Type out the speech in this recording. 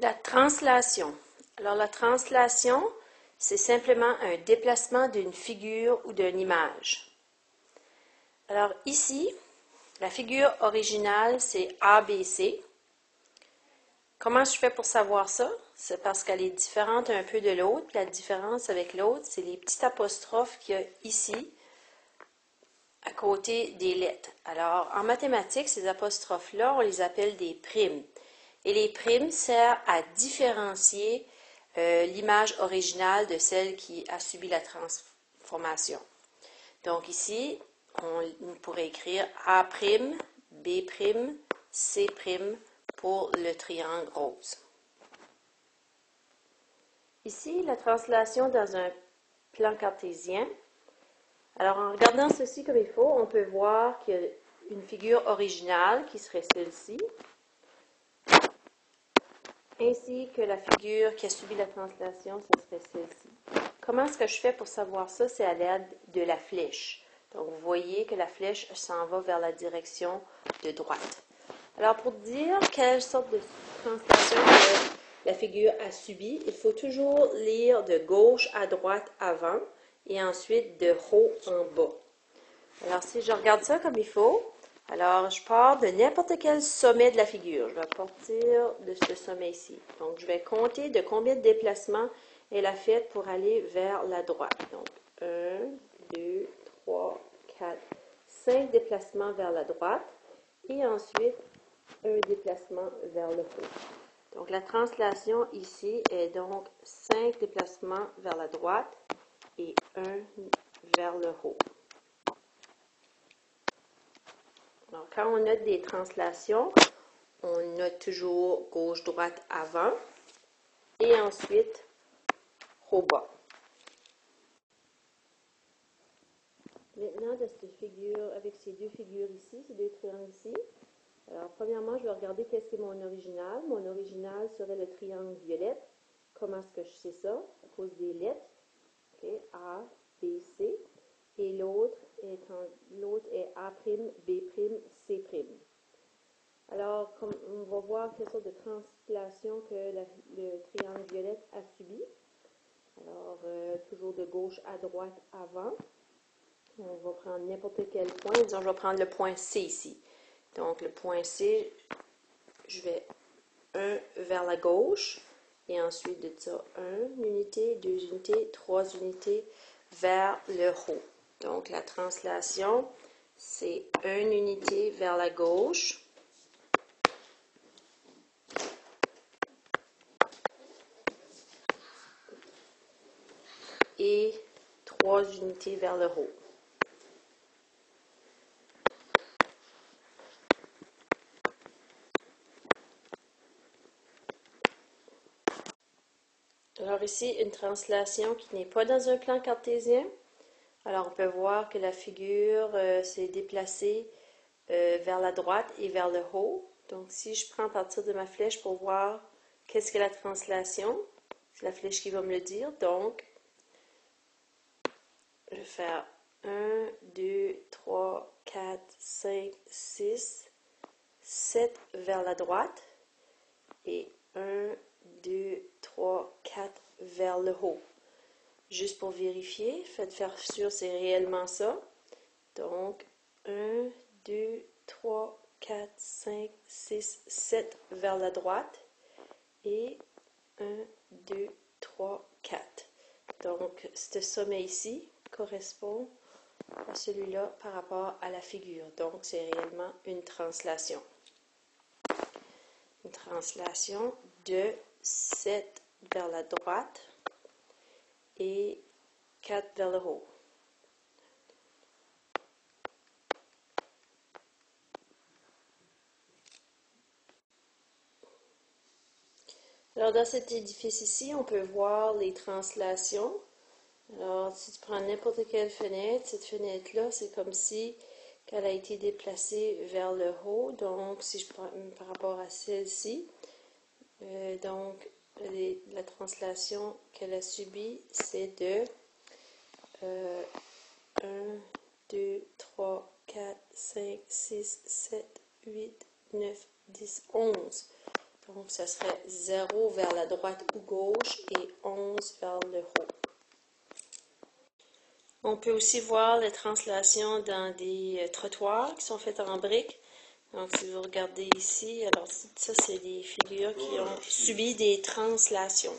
La translation. Alors, la translation, c'est simplement un déplacement d'une figure ou d'une image. Alors, ici, la figure originale, c'est ABC. Comment je fais pour savoir ça? C'est parce qu'elle est différente un peu de l'autre. La différence avec l'autre, c'est les petits apostrophes qu'il y a ici, à côté des lettres. Alors, en mathématiques, ces apostrophes-là, on les appelle des primes. Et les primes servent à différencier l'image originale de celle qui a subi la transformation. Donc ici, on pourrait écrire A', B', C' pour le triangle rose. Ici, la translation dans un plan cartésien. Alors, en regardant ceci comme il faut, on peut voir qu'il y a une figure originale qui serait celle-ci, ainsi que la figure qui a subi la translation, ce serait celle-ci. Comment est-ce que je fais pour savoir ça? C'est à l'aide de la flèche. Donc, vous voyez que la flèche s'en va vers la direction de droite. Alors, pour dire quelle sorte de translation la figure a subi, il faut toujours lire de gauche à droite avant et ensuite de haut en bas. Alors, si je regarde ça comme il faut, alors je pars de n'importe quel sommet de la figure. Je vais partir de ce sommet ici. Donc, je vais compter de combien de déplacements elle a fait pour aller vers la droite. Donc, 1, 2, 3, 4, 5 déplacements vers la droite et ensuite un déplacement vers le haut. Donc, la translation ici est donc 5 déplacements vers la droite et 1 vers le haut. Alors, quand on note des translations, on note toujours gauche-droite avant et ensuite haut-bas. Maintenant, de cette figure, avec ces deux figures ici, ces deux triangles ici, alors premièrement, je vais regarder qu'est-ce qui est mon original. Mon original serait le triangle violette. Comment est-ce que je sais ça? À cause des lettres. Okay. A, B, C. Et l'autre est A', B', C'. Alors, on va voir quelle sorte de translation que le triangle violette a subi. Alors, toujours de gauche à droite avant. On va prendre n'importe quel point. Disons, je vais prendre le point C ici. Donc, le point C, je vais 1 vers la gauche. Et ensuite de ça, 1 unité, 2 unités, 3 unités vers le haut. Donc, la translation, c'est 1 unité vers la gauche. Et 3 unités vers le haut. Alors ici, une translation qui n'est pas dans un plan cartésien. Alors on peut voir que la figure s'est déplacée vers la droite et vers le haut. Donc si je prends à partir de ma flèche pour voir qu'est-ce que la translation, c'est la flèche qui va me le dire. Donc, je vais faire 1, 2, 3, 4, 5, 6, 7 vers la droite et 1, 2, 3, 4 vers le haut. Juste pour vérifier, faites faire sûr c'est réellement ça. Donc, 1, 2, 3, 4, 5, 6, 7 vers la droite et 1, 2, 3, 4. Donc, ce sommet ici correspond à celui-là par rapport à la figure. Donc, c'est réellement une translation. Une translation de 7 vers la droite et 4 vers le haut. Alors, dans cet édifice ici, on peut voir les translations. Alors, si tu prends n'importe quelle fenêtre, cette fenêtre-là, c'est comme si elle a été déplacée vers le haut. Donc, si je prends par rapport à celle-ci, donc, la translation qu'elle a subie, c'est de 1, 2, 3, 4, 5, 6, 7, 8, 9, 10, 11. Donc, ce serait 0 vers la droite ou gauche et 11 vers le haut. On peut aussi voir les translations dans des trottoirs qui sont faites en briques. Donc, si vous regardez ici, alors ça, c'est des figures qui ont subi des translations.